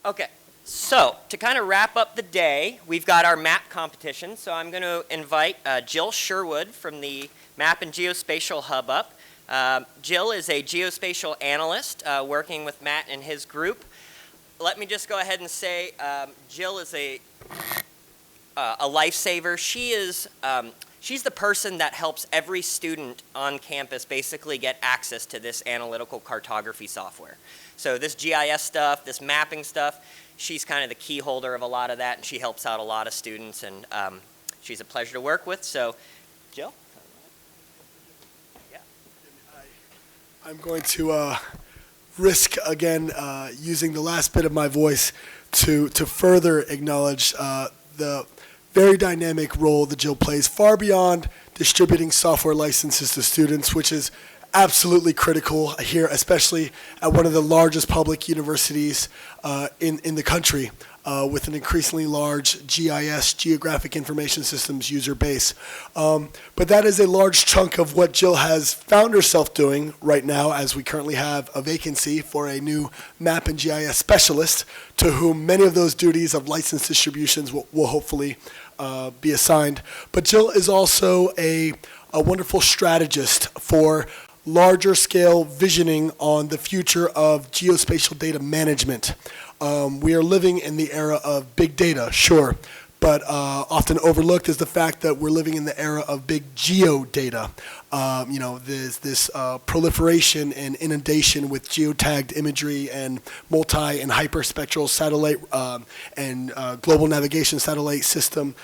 Okay, so to kind of wrap up the day, we've got our map competition. So I'm going to invite Jill Sherwood from the Map and Geospatial Hub up. Jill is a geospatial analyst working with Matt and his group. Let me just go ahead and say Jill is a lifesaver. She's the person that helps every student on campus basically get access to this analytical cartography software. So this GIS stuff, this mapping stuff, she's kind of the key holder of a lot of that, and she helps out a lot of students, and she's a pleasure to work with. So, Jill? Yeah. I'm going to risk, again, using the last bit of my voice to further acknowledge the very dynamic role that Jill plays, far beyond distributing software licenses to students, which is absolutely critical here, especially at one of the largest public universities in the country, with an increasingly large GIS, Geographic Information Systems, user base. But that is a large chunk of what Jill has found herself doing right now, as we currently have a vacancy for a new map and GIS specialist, to whom many of those duties of license distributions will hopefully be assigned. But Jill is also a wonderful strategist for larger scale visioning on the future of geospatial data management. We are living in the era of big data, sure, but often overlooked is the fact that we're living in the era of big geodata. There's this proliferation and inundation with geotagged imagery and multi and hyperspectral satellite and global navigation satellite system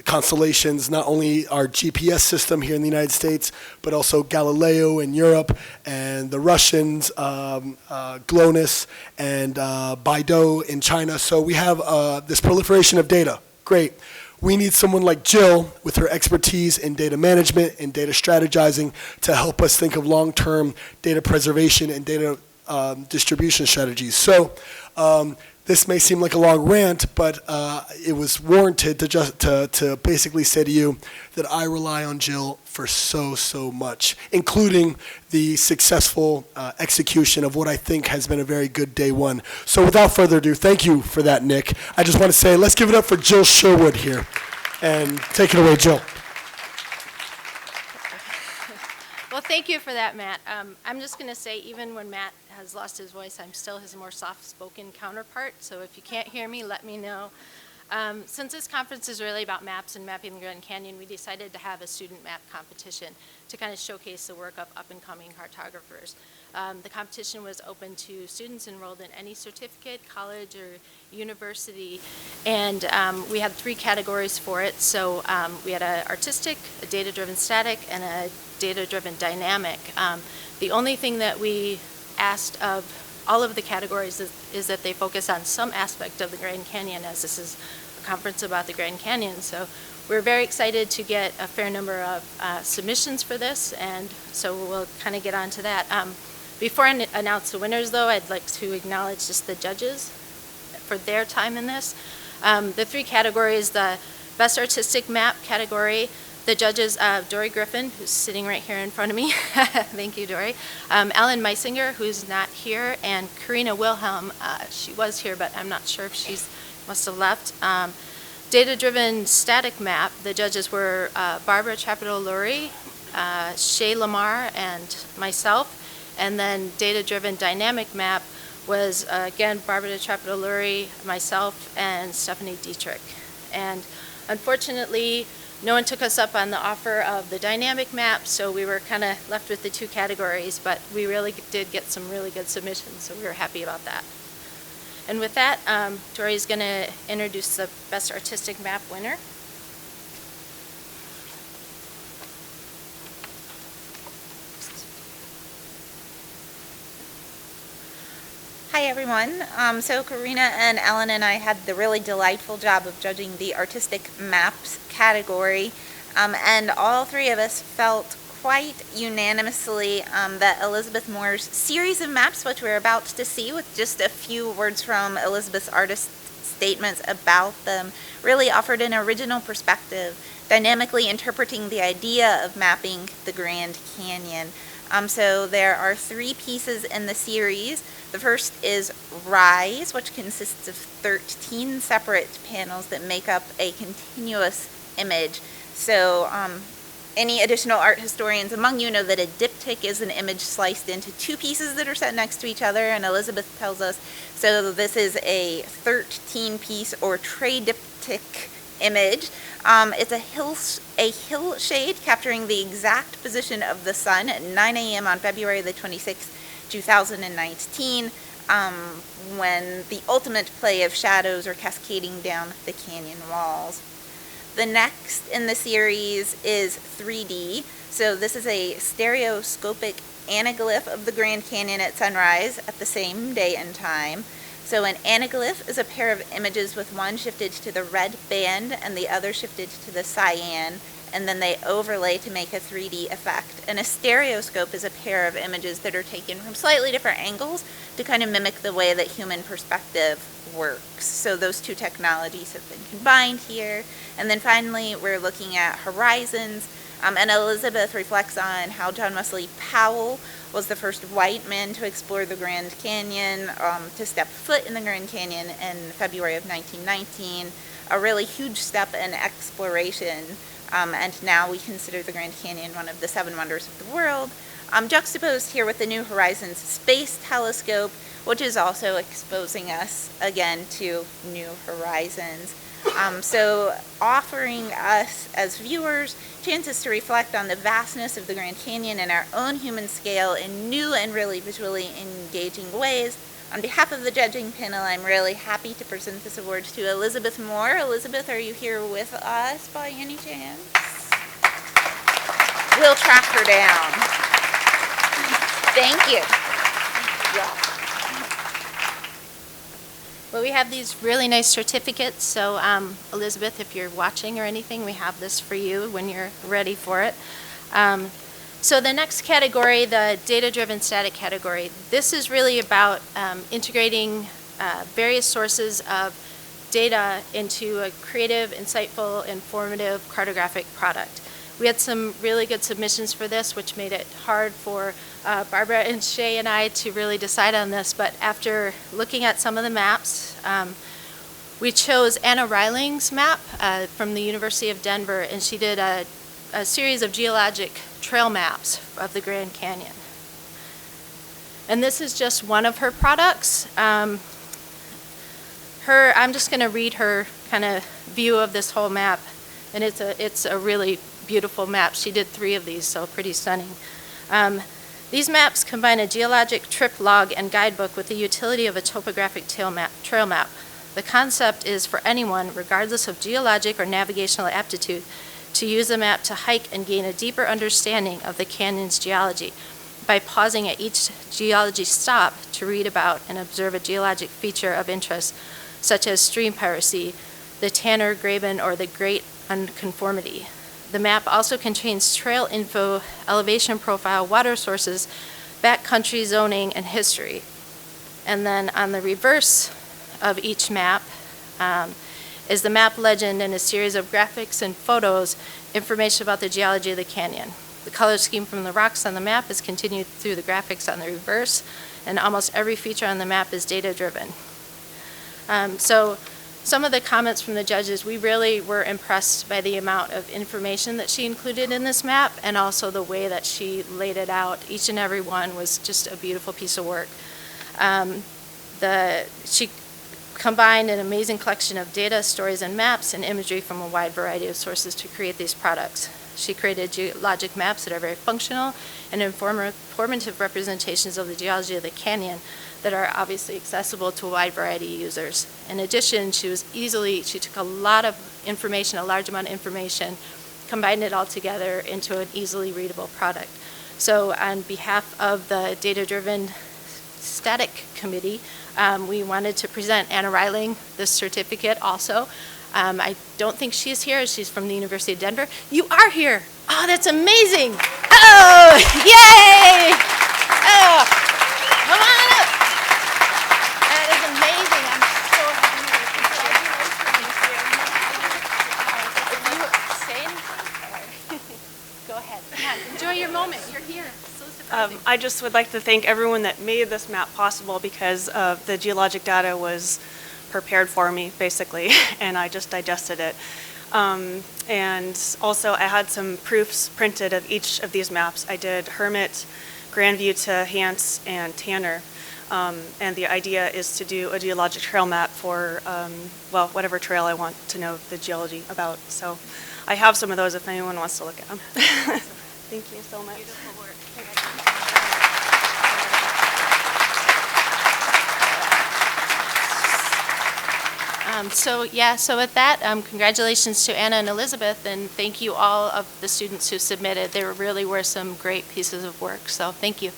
constellations, not only our GPS system here in the United States, but also Galileo in Europe, and the Russians, GLONASS, and Baidu in China. So we have this proliferation of data. Great. We need someone like Jill with her expertise in data management and data strategizing to help us think of long-term data preservation and data distribution strategies. So this may seem like a long rant, but it was warranted to basically say to you that I rely on Jill for so much, including the successful execution of what I think has been a very good day one. So without further ado, thank you for that, Nick. I just want to say, let's give it up for Jill Sherwood here. And take it away, Jill. Well, thank you for that, Matt. I'm just going to say, even when Matt has lost his voice, I'm still his more soft-spoken counterpart. So if you can't hear me, let me know. Since this conference is really about maps and mapping the Grand Canyon, we decided to have a student map competition to kind of showcase the work of up-and-coming cartographers. The competition was open to students enrolled in any certificate, college, or university, and we had 3 categories for it. So we had an artistic, a data-driven static, and a data-driven dynamic. The only thing that we asked of all of the categories is that they focus on some aspect of the Grand Canyon, as this is a conference about the Grand Canyon. So we're very excited to get a fair number of submissions for this, and so we'll kind of get on to that. Before I announce the winners, though, I'd like to acknowledge just the judges for their time in this. The 3 categories: the Best Artistic Map category, the judges, Dory Griffin, who's sitting right here in front of me. Thank you, Dory. Alan Meisinger, who's not here, and Karina Wilhelm. She was here, but I'm not sure if she must have left. Data-driven static map, the judges were Barbara Chapito-Lurie, Shay Lamar, and myself. And then data-driven dynamic map was, again, Barbara Chapito-Lurie, myself, and Stephanie Dietrich. And unfortunately, no one took us up on the offer of the dynamic map, so we were kind of left with the 2 categories, but we really did get some really good submissions, so we were happy about that. And with that, Dory's going to introduce the Best Artistic Map winner. Hi everyone. So Karina and Ellen and I had the really delightful job of judging the Artistic Maps category, and all 3 of us felt quite unanimously that Elizabeth Moore's series of maps, which we're about to see with just a few words from Elizabeth's artist statements about them, really offered an original perspective, dynamically interpreting the idea of mapping the Grand Canyon. So there are 3 pieces in the series. The first is Rise, which consists of 13 separate panels that make up a continuous image. So any additional art historians among you know that a diptych is an image sliced into 2 pieces that are set next to each other, and Elizabeth tells us, so this is a 13-piece or tridiptych image. It's a hillshade capturing the exact position of the sun at 9 a.m. on February the 26th, 2019, when the ultimate play of shadows are cascading down the canyon walls. The next in the series is 3D. So this is a stereoscopic anaglyph of the Grand Canyon at sunrise at the same day and time. So an anaglyph is a pair of images with one shifted to the red band and the other shifted to the cyan, and then they overlay to make a 3D effect. And a stereoscope is a pair of images that are taken from slightly different angles to kind of mimic the way that human perspective works. So those 2 technologies have been combined here. And then finally, we're looking at horizons. And Elizabeth reflects on how John Wesley Powell was the first white man to explore the Grand Canyon, to step foot in the Grand Canyon in February of 1919, a really huge step in exploration. And now we consider the Grand Canyon one of the 7 wonders of the world. Juxtaposed here with the New Horizons Space Telescope, which is also exposing us again to new horizons. So offering us as viewers chances to reflect on the vastness of the Grand Canyon and our own human scale in new and really visually engaging ways. On behalf of the judging panel, I'm really happy to present this award to Elizabeth Moore. Elizabeth, are you here with us by any chance? We'll track her down. Thank you. Well, we have these really nice certificates, so Elizabeth, if you're watching or anything, we have this for you when you're ready for it. So the next category, the data-driven static category, this is really about integrating various sources of data into a creative, insightful, informative cartographic product. We had some really good submissions for this, which made it hard for Barbara and Shay and I to really decide on this, but after looking at some of the maps, we chose Anna Reiling's map from the University of Denver, and she did a series of geologic trail maps of the Grand Canyon. And this is just one of her products. I'm just going to read her kind of view of this whole map, and it's a really beautiful map. She did 3 of these, so pretty stunning. These maps combine a geologic trip log and guidebook with the utility of a topographic trail map. The concept is for anyone, regardless of geologic or navigational aptitude, to use the map to hike and gain a deeper understanding of the canyon's geology by pausing at each geology stop to read about and observe a geologic feature of interest, such as stream piracy, the Tanner Graben, or the Great Unconformity. The map also contains trail info, elevation profile, water sources, backcountry zoning, and history. And then on the reverse of each map is the map legend and a series of graphics and photos, information about the geology of the canyon. The color scheme from the rocks on the map is continued through the graphics on the reverse, and almost every feature on the map is data-driven. So some of the comments from the judges, we really were impressed by the amount of information that she included in this map, and also the way that she laid it out. Each and every one was just a beautiful piece of work. She combined an amazing collection of data, stories, and maps and imagery from a wide variety of sources to create these products. She created geologic maps that are very functional and informative representations of the geology of the canyon that are obviously accessible to a wide variety of users. In addition, she took a lot of information, a large amount of information, combined it all together into an easily readable product. So on behalf of the Data-Driven Static Committee, we wanted to present Anna Reiling this certificate also. I don't think she's here. She's from the University of Denver. You are here. Oh, that's amazing. Oh, yay. Oh, come on up. That is amazing. I'm so happy. If you say anything. Go ahead. Come on, enjoy your moment. You're here. So surprising. I just would like to thank everyone that made this map possible, because the geologic data was prepared for me, basically, and I just digested it. And also, I had some proofs printed of each of these maps. I did Hermit, Grandview to Hance, and Tanner. And the idea is to do a geologic trail map for, well, whatever trail I want to know the geology about. So I have some of those if anyone wants to look at them. Thank you so much. Beautiful work. So with that, congratulations to Anna and Elizabeth, and thank you all of the students who submitted. There really were some great pieces of work, so thank you.